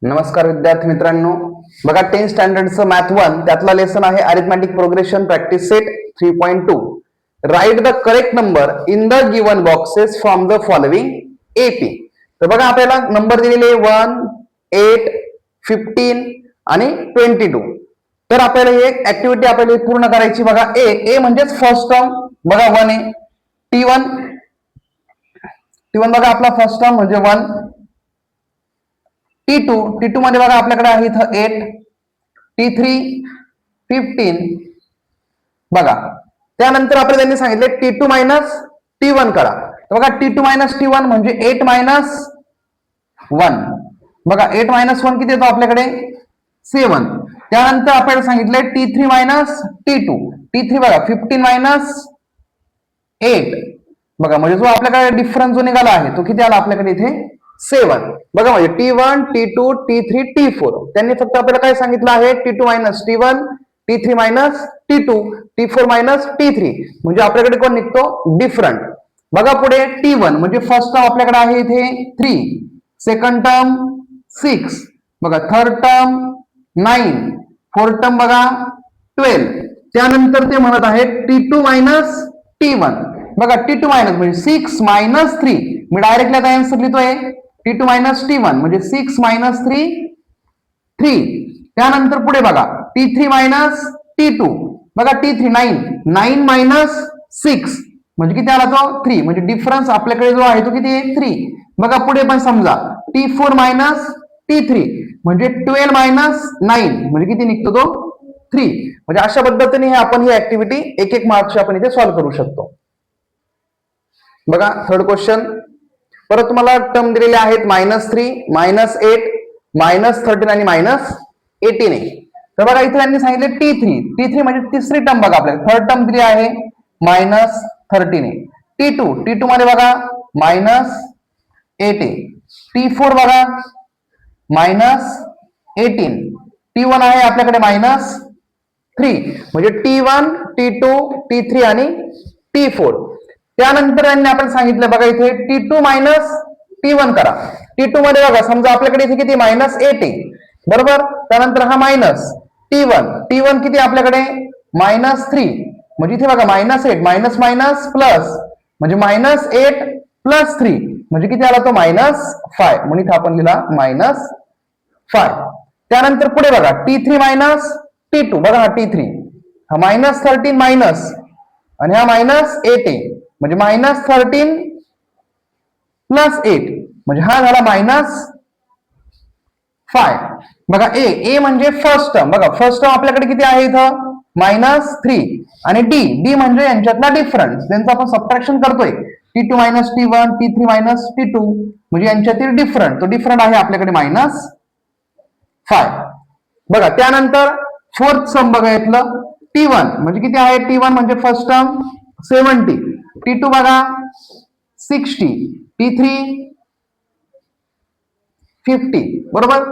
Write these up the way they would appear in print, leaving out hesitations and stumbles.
नमस्कार विद्यार्थी मित्रांनो, बघा 10th स्टँडर्डचं मॅथ 1 त्यातला लेसन आहे arithmetic progression practice set 3.2. Write the correct number in the given boxes from the following AP. तर बघा आपल्याला नंबर दिलेले 1, 8, 15 आणि 22. तर आपल्याला ही एक ऍक्टिव्हिटी आपल्याला पूर्ण करायची. बघा ए म्हणजेच फर्स्ट टर्म, बघा 1 आहे. T1 बघा आपला फर्स्ट टर्म म्हणजे 1. T2 मध्ये बघा आपल्याकडे आहे इथं 8, T3 15. बघा त्यानंतर आपल्याला त्यांनी सांगितले T2 मायनस T1 करा. तर बघा T2 मायनस T1 म्हणजे 8 मायनस 1. बघा 8 मायनस 1 किती येतो आपल्याकडे 7. त्यानंतर आपल्याला सांगितले T3 मायनस T2. T3 बघा 15 मायनस 8. बघा म्हणजे जो आपल्याकडे डिफरन्स जो निघाला आहे तो किती आला आपल्याकडे इथे 7. बघा म्हणजे T1, T2, T3, T4. त्यांनी फक्त आपल्याला काय सांगितलं आहे T2 minus T1, T3 minus T2, T4 minus T3. म्हणजे आपल्याकडे कोण निघतो डिफरंट. बघा पुढे T1 म्हणजे फर्स्ट टर्म आपल्याकडे आहे इथे 3, सेकंड टर्म 6, बघा थर्ड टर्म 9, फोर्थ टर्म बघा 12. त्यानंतर ते म्हणत आहे T2 मायनस T1. बघा T2 मायनस म्हणजे 6 मायनस 3. मी डायरेक्टली आता आन्सर लिहितोय T2 मायनस T1 म्हणजे 6 मायनस 3 3. त्यानंतर पुढे बघा T3 मायनस T2. बघा T3 9 मायनस 6 म्हणजे किती आला तो 3. म्हणजे डिफरन्स आपल्याकडे जो आहे तो किती आहे 3. बघा पुढे पण समजा T4 मायनस T3 म्हणजे 12 मायनस 9 म्हणजे किती निघतो तो 3. म्हणजे अशा पद्धतीने आपण ही ऍक्टिव्हिटी एक एक मार्क्सची आपण इथे सॉल्व्ह करू शकतो. बघा थर्ड क्वेश्चन. परत तुम्हाला टर्म दिलेले आहेत -3, -8, -13 आणि -18 आहे. तर बघा इथे त्यांनी सांगितले T3 म्हणजे तिसरी टर्म बघा आपल्याला थर्ड टर्म दिली आहे -13 आहे. T2 मध्ये बघा -8 आहे. T4 बघा -18. T1 आहे आपल्याकडे -3 म्हणजे T1, T2, T3 आणि T4. त्यानंतर यांनी आपण सांगितलं बघा इथे T2 मायनस T1 करा. T2 मध्ये बघा समजा आपल्याकडे इथे किती -8 आहे बरोबर. त्यानंतर हा मायनस T1 किती आपल्याकडे -3 म्हणजे इथे बघा -8 मायनस मायनस प्लस म्हणजे -8 प्लस 3 म्हणजे किती आला तो -5 म्हणून इथे आपण लिहिला -5. त्यानंतर पुढे बघा T3 मायनस T2. बघा हा T3 हा -13 मायनस आणि हा -8 आहे म्हणजे -13 प्लस 8 म्हणजे हा झाला -5. बघा ए म्हणजे फर्स्ट टर्म. बघा फर्स्ट टर्म आपल्याकडे किती आहे इथं -3 आणि डी म्हणजे यांच्यातला डिफरन्स त्यांचं आपण सबट्रॅक्शन करतोय. T2 minus T1, T3 minus T2 म्हणजे यांच्यातील डिफरंट तो डिफरंट आहे आपल्याकडे -5. बघा त्यानंतर फोर्थ सम बघा यातलं T1 म्हणजे किती आहे T1 म्हणजे फर्स्ट टर्म 70, T2 बघा 60, T3 50 बरोबर.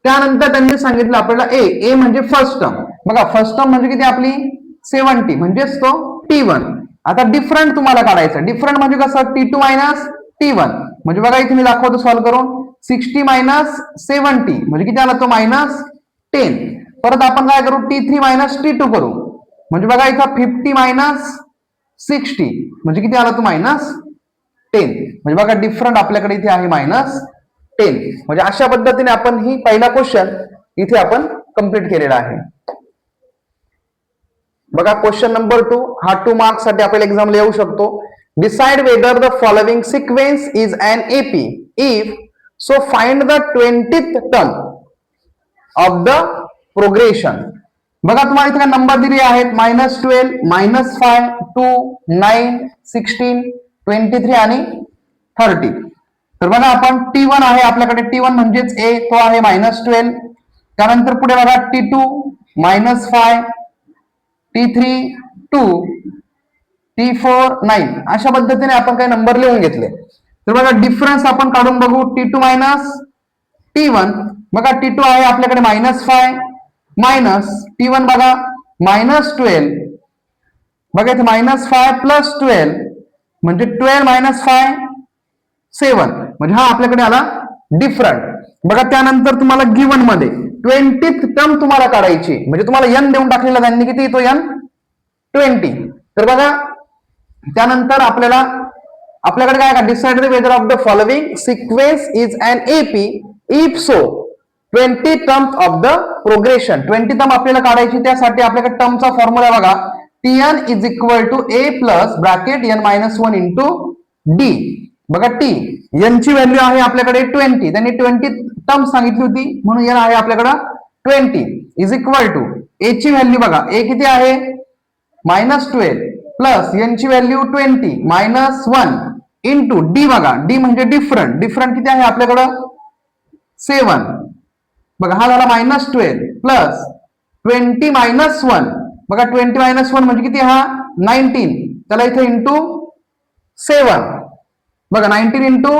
त्यानंतर त्यांनी सांगितलं आपल्याला ए म्हणजे फर्स्ट टर्म. बघा फर्स्ट टर्म म्हणजे किती आपली 70 म्हणजेच तो T1. आता डिफरंट तुम्हाला काढायचा. डिफरंट म्हणजे कसं T2 मायनस T1 म्हणजे बघा इथे मी दाखवतो सॉल्व्ह करून 60 मायनस 70 म्हणजे किती आला तो -10. परत आपण काय करू T3 मायनस T2 करू म्हणजे बघा इथं 50 मायनस 60 म्हणजे किती आला तो -10 म्हणजे बघा डिफरंट आपल्याकडे इथे आहे -10. म्हणजे अशा पद्धतीने आपण ही पहिला क्वेश्चन इथे आपण कंप्लीट केलेला आहे. बघा क्वेश्चन नंबर 2 हा 2 मार्क्स साठी आपल्याला एक्झामला येऊ शकतो. Decide whether the following sequence is an AP if so find the 20th term of the progression. बघा तुम्हाला इथे नंबर दिले आहेत -12, -5, 2, 9, 16, 23 आणि 30. तर बघा आपण T1 आहे आपल्याकडे T1 म्हणजेच ए तो आहे -12. त्यानंतर पुढे बघा T2 -5, T3 2, T4 9 अशा पद्धतीने आपण काही नंबर लिहून घेतले. तर बघा डिफरन्स आपण काढून बघू T2 मायनस T1. बघा T2 आहे आपल्याकडे -5 मायनस T1 बघा -12. बघा इथे -5 प्लस 12 म्हणजे 12 - 5 7 म्हणजे हा आपल्याकडे आला डिफरंट. बघा त्यानंतर तुम्हाला गिवन मध्ये 20th टर्म तुम्हाला काढायची, म्हणजे तुम्हाला n देऊन टाकलेला त्यांनी, किती येतो n 20. तर बघा त्यानंतर आपल्याकडे काय का, decide the whether of the following sequence is an AP if so 20 terms of the progression. 20 term आपल्याला काढायची, त्यासाठी आपल्याकडे टर्मचा फॉर्म्युला बघा, Tn is equal to a plus bracket n minus 1 into d. बघा टी n ची value आहे आपल्याकडे 20, त्यांनी 20 टर्म सांगितली होती म्हणून n आहे आपल्याकडे 20 इज इक्वल टू a ची व्हॅल्यू बघा, a किती आहे -12 प्लस n ची व्हॅल्यू 20 मायनस 1 इंटू d. बघा d म्हणजे डिफरंट किती आहे आपल्याकडे 7. बघा हा झाला -12 प्लस 20 मायनस 1. बघा 20 मायनस 1 म्हणजे किती, हा 19. त्याला इथे इंटू 7. बघा 19 इंटू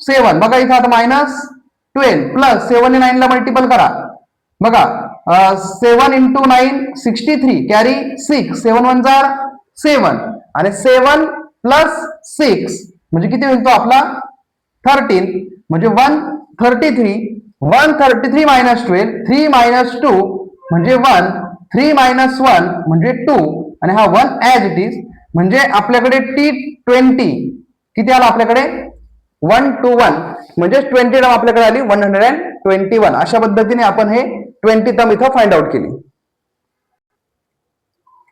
7. बघा इथे आता -12 प्लस 7 ने 9 ला मल्टिपल करा. बघा 7 इंटू 9 63 कॅरी 6 7 1 जार 7 आणि 7 प्लस 6 म्हणजे किती होईल तो आपला 13 म्हणजे 133 मायनस 12 3 मायनस 2 म्हणजे 1 3 मायनस 1 म्हणजे 2 आणि हा 1 ऍज इट इज. म्हणजे आपल्याकडे T20 किती आला आपल्याकडे 121 म्हणजे 20 टर्म आपल्याकडे आली 121. अशा पद्धतीने आपण हे 20 टर्म इथं फाइंड आउट केली.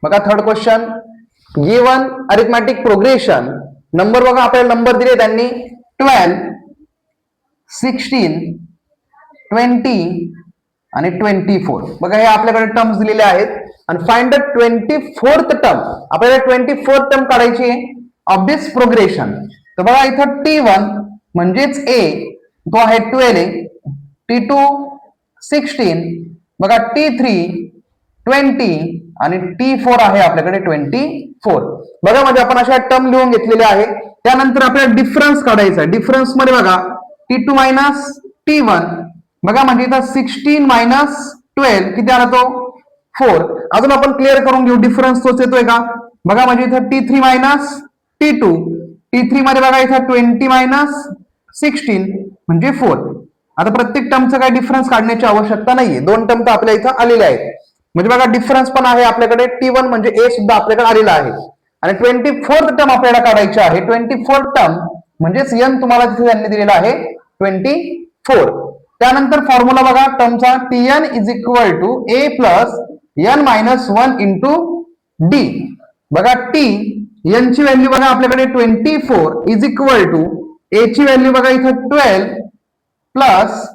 बघा third question, given arithmetic progression. Number बघा आपल्याला नंबर दिले त्यांनी 12 16 20 आणि 24. बघा हे आपल्याकडे टर्म्स दिलेले आहेत आणि फाइंड द 24th टर्म. आपल्याला 24th टर्म काढायची आहे ऑफ दिस प्रोग्रेशन. तर बघा इथं T1 म्हणजेच a तो आहे 12, T2 16, बघा T3 20 आणि T4 आहे आपल्याकडे 24. बघा म्हणजे आपण अशा टर्म लिहून घेतलेले आहे. त्यानंतर आपल्याला डिफरन्स काढायचा आहे. डिफरन्स मध्ये बघा T2 मायनस T1. बघा म्हणजे इथं 16 मायनस 12 किती आला तो 4. अजून आपण क्लिअर करून घेऊ डिफरन्स तोच येतोय का. बघा म्हणजे इथं T3 मायनस T2. T3 मध्ये बघा इथं 20 मायनस 16 म्हणजे 4. आता प्रत्येक टर्मचा काही डिफरन्स काढण्याची आवश्यकता नाहीये, दोन टर्म तर आपल्या इथं आलेले आहेत. म्हणजे बघा डिफरन्स पण आहे आपल्याकडे. T1 म्हणजे a सुद्धा आपल्याकडे आलेला आहे आणि 24th टर्म आपल्याला काढायची आहे. 24th टर्म म्हणजेच n तुम्हाला तिथे त्यांनी दिलेला आहे 24. त्यानंतर फॉर्म्युला बघा टर्मचा Tn is equal to a plus n minus 1 into d. बघा t n ची व्हॅल्यू बघा आपल्याकडे 24 इज इक्वल टू a ची व्हॅल्यू बघा इथं 12 प्लस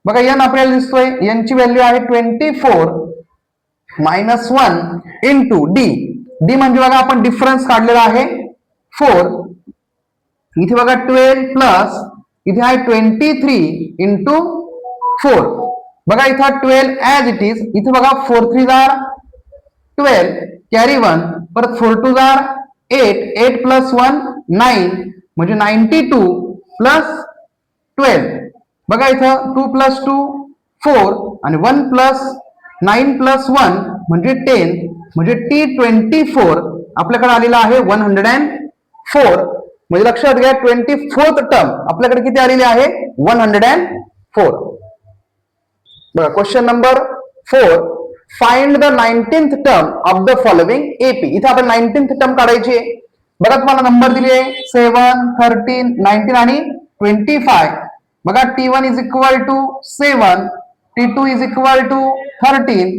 बघा n आपल्याला दिसतोय n ची व्हॅल्यू आहे 24 मायनस 1 इंटू d. d म्हणजे बघा आपण डिफरन्स काढलेला आहे 4. इथे बघा 12 प्लस इथे आहे 23 इंटू 4. बघा इथं 12 ऍज इट इज. इथे बघा 4 3 जार 12 कॅरी 1 परत 4 2 जार 8 8 प्लस 1 9 म्हणजे 92 प्लस 12. बघा इथं 2 प्लस 2 4 आणि 1 प्लस 9 प्लस 1 म्हणजे 10 म्हणजे T24 आपल्याकडे आलेला आहे 104. म्हणजे लक्षात घ्या 24th टर्म आपल्याकडे किती आलेली आहे 104. बघा question number 4, find the 19th term of the following AP. इथे आपण 19th टर्म काढायची आहे. बघा तुम्हाला नंबर दिले आहे 7 13 19 आणि 25. बघा T1 is equal to 7, T2 is equal to 13,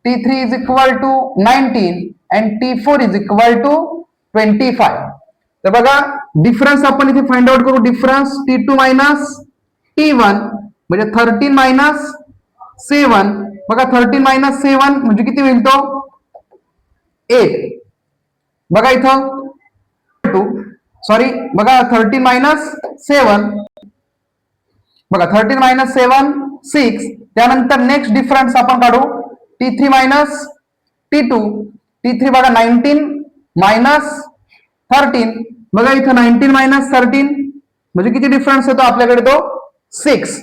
T3 is equal to 19 and T4 is equal to 25. तर बघा डिफरन्स आपण इथे फाइंड आउट करू. डिफरन्स T2 मायनस T1 म्हणजे 13 मायनस 7. बघा 13 मायनस 7 म्हणजे किती होईल तो 8. बघा इथं बघा 13 मायनस 7. बघा 13 मायनस 7 6. त्यानंतर नेक्स्ट डिफरन्स आपण काढू T3 मायनस T2. T3 बघा 19 मायनस 13. बघा इथं 19 मायनस 13 म्हणजे किती डिफरन्स येतो आपल्याकडे तो 6.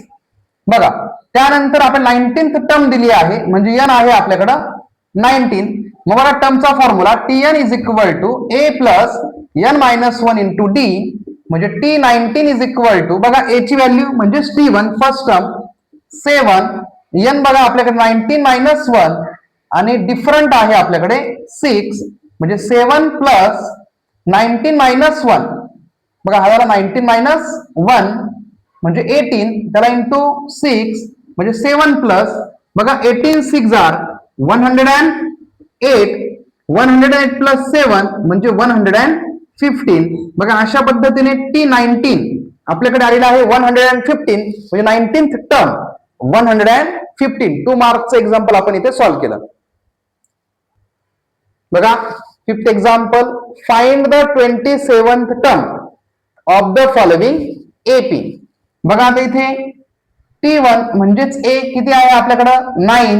बघा त्यानंतर आपण 19th टर्म दिली आहे म्हणजे n आहे आपल्याकडे 19. मग बघा टर्मचा formula Tn is equal to a plus n minus 1 into d म्हणजे T19 इज इक्वल टू बघा a ची व्हॅल्यू म्हणजे T1 फर्स्ट टर्म 7, n बघा आपल्याकडे 19 मायनस 1 आणि डिफरंट आहे आपल्याकडे 6, म्हणजे 7 प्लस 19 मायनस 1 बघा, हा झाला 19 मायनस 1 म्हणजे 18, त्याला इंटू 6 म्हणजे 7 प्लस बघा 18 6 आर 108, 108 प्लस 7 म्हणजे 115 बघा. अशा पद्धतीने T19 आपल्याकडे आलेला आहे 115 म्हणजे 19th टर्म 115. 2 मार्कचं एक्झाम्पल आपण इथे सॉल्व्ह केलं. बघा 5th example, find the 27th term of the following AP. बघा आता इथे T1 म्हणजेच A किती आहे आपल्याकडं 9,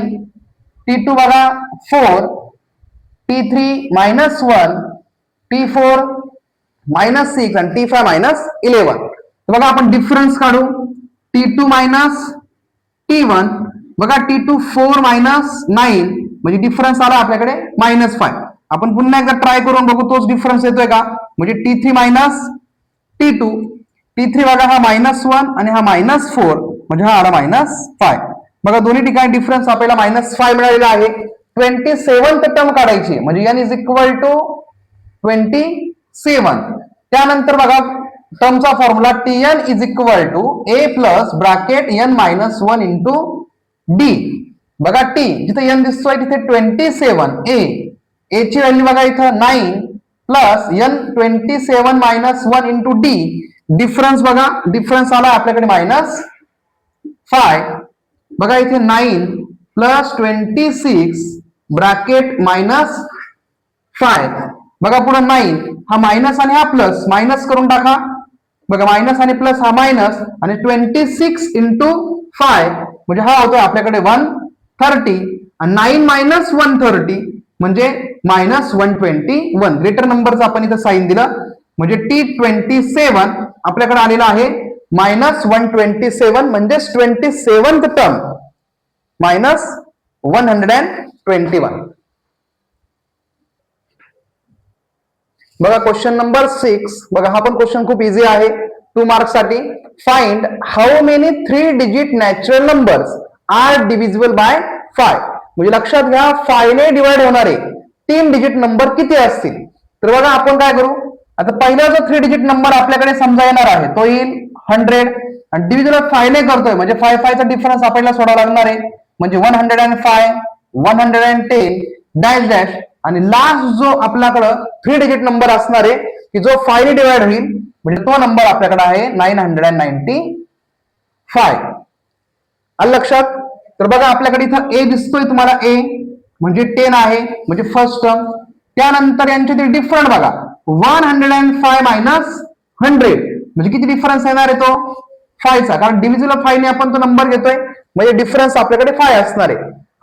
T2 बघा 4, T3 मायनस 1, T4 मायनस 6 आणि T5 मायनस 11. बघा आपण डिफरन्स काढू. T2 मायनस T1 बघा, T2 4 मायनस 9 म्हणजे डिफरन्स आला आपल्याकडे मायनस 5. आपण पुन्हा एकदा ट्राय करून बघू तोच डिफरन्स येतोय का. म्हणजे T3 मायनस T2, T3 बघा हा मायनस 1 आणि हा मायनस 4 म्हणजे हा आला मायनस 5. बघा दोन्ही ठिकाणी डिफरन्स आपल्याला मायनस 5 मिळालेला आहे. 27th टर्म काढायची म्हणजे n इज इक्वल टू 27. त्यानंतर बघा टर्मचा formula Tn is equal to A plus bracket n minus 1 into D. बघा T जिथे n दिसतोय तिथे 27, A ची व्हॅल्यू बघा इथं 9 plus n 27 minus 1 into D. Difference बघा, डिफरन्स आला आपल्याकडे मायनस 5. बघा इथे 9 प्लस 26 ब्रॅकेट मायनस 5. बघा पुढे 9 हा मायनस आणि हा प्लस, मायनस करून टाका. बघा मायनस आणि प्लस हा मायनस आणि 26 इंटू 5 म्हणजे हा होतो आपल्याकडे 130 आणि 9 मायनस 130 म्हणजे मायनस 121. ग्रेटर नंबरचा आपण इथं साइन दिलं म्हणजे T27 आपल्याकडे आलेला आहे मायनस 127 म्हणजेच 27th टर्म मायनस 121. बघा क्वेश्चन नंबर 6. बघा हा पण क्वेश्चन खूप इझी आहे 2 मार्क्स साठी. Find how many 3 digit natural numbers are divisible by 5. म्हणजे लक्षात घ्या 5 ने डिवाइड होणारे 3 डिजिट नंबर किती असतील. तर बघा आपण काय करू, आता पहिला जो 3 डिजिट नंबर आपल्याकडे समजा येणार आहे तो येईल 100 आणि डिव्हिजन 5 ने करतोय म्हणजे 5 चा डिफरन्स आपल्याला सोडावा लागणार आहे म्हणजे 105, 110 डॅश डॅश आणि लास्ट जो आपल्याकडे 3 डिजिट नंबर असणार आहे की जो 5 ने डिवाइड होईल म्हणजे तो नंबर आपल्याकडे आहे 995. आलं लक्षात. तर बघा आपल्याकडे इथं A दिसतोय तुम्हाला, A म्हणजे 10 आहे म्हणजे फर्स्ट टर्म. त्यानंतर यांचे ते डिफरंट बघा 105 मायनस 100 म्हणजे किती डिफरन्स येणार आहे तो 5 चा, कारण डिव्हिजिबल 5 ने आपण तो नंबर घेतोय म्हणजे डिफरन्स आपल्याकडे 5 असणार आहे.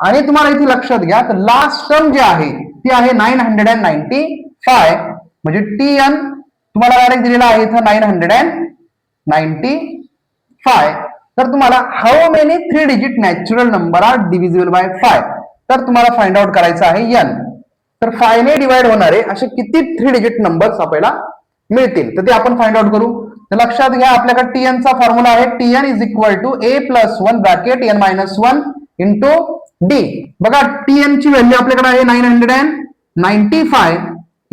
आणि तुम्हाला इथे लक्षात घ्या तर लास्ट टर्म जी आहे ती आहे 995 म्हणजे Tn तुम्हाला डायरेक्ट दिलेला आहे इथं 995. तर तुम्हाला how many 3 digit natural number are divisible by 5 तर तुम्हाला फाइंड आउट करायचं आहे n. तर 5 ने डिवाइड होणारे असे किती 3 डिजिट नंबर्स आपल्याला मिळतील तर ते आपण फाइंड आउट करू. तर लक्षात घ्या आपल्याकडे Tn चा फॉर्म्युला आहे Tn is equal to A plus 1 bracket n minus 1 into D. बघा Tn ची व्हॅल्यू आपल्याकडे आहे 995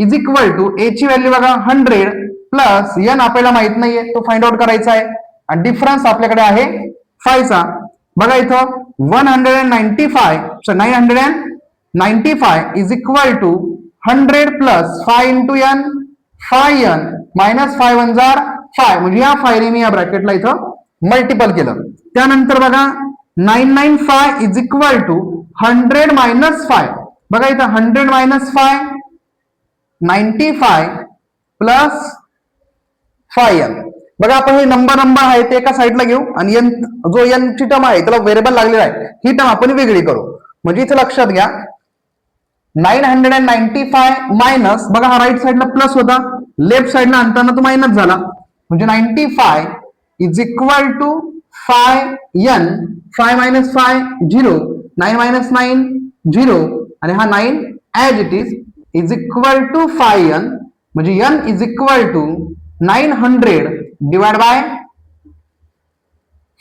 इज इक्वल टू A ची व्हॅल्यू बघा 100 प्लस n आपल्याला माहित नाहीये तो फाइंड आउट करायचा आहे आणि डिफरन्स आपल्याकडे आहे 5 चा. बघा इथं 995 is equal to 100 plus 5 into n 5n minus 5 1 जार 5 म्हणजे या 5 ने मी या ब्रॅकेटला इथं मल्टिपल केलं. त्यानंतर बघा 995 इज इक्वल टू 100 मायनस 5. बघा इथं 100 मायनस 5 95 प्लस 5n. बघा आपण हे नंबर आहे ते एका साईडला घेऊ आणि n जो n ची टर्म आहे त्याला व्हेरिएबल लागलेला आहे ही टर्म आपण वेगळी करू. म्हणजे इथे लक्षात घ्या 995 मायनस बघा हा राईट साईडला प्लस होता लेफ्ट साईडला आणताना तो मायनस झाला म्हणजे 95 is equal to 5n 5 minus 5 0 9 minus 9 0 आणि हा 9 as it is equal to 5n म्हणजे n is equal to 900 divide by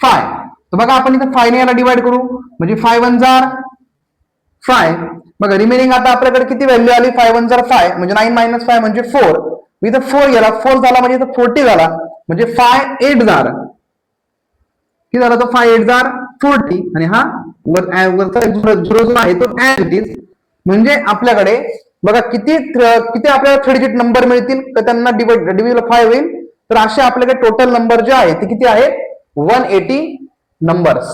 5. तर बघा आपण इथं 5 ने याला डिवाइड करू म्हणजे 5 1 जार 5. बघा रिमेनिंग आता आपल्याकडे किती व्हॅल्यू आली 5 1 जार 5 म्हणजे 9 - 5 म्हणजे 4. इथं 4 गेला 4 झाला म्हणजे इथं 40 झाला म्हणजे 5 8 जार किती झाला तो 5 8 जार 40 आणि हा वरचा झिरो जो आहे तो ऍज इट इज. म्हणजे आपल्याकडे बघा किती किती आपल्याला 3 डिजिट नंबर मिळतील तर त्यांना डिव्हिजन 5 होईल. तर असे आपल्याकडे टोटल नंबर जे आहे ते किती आहे 180 नंबर्स.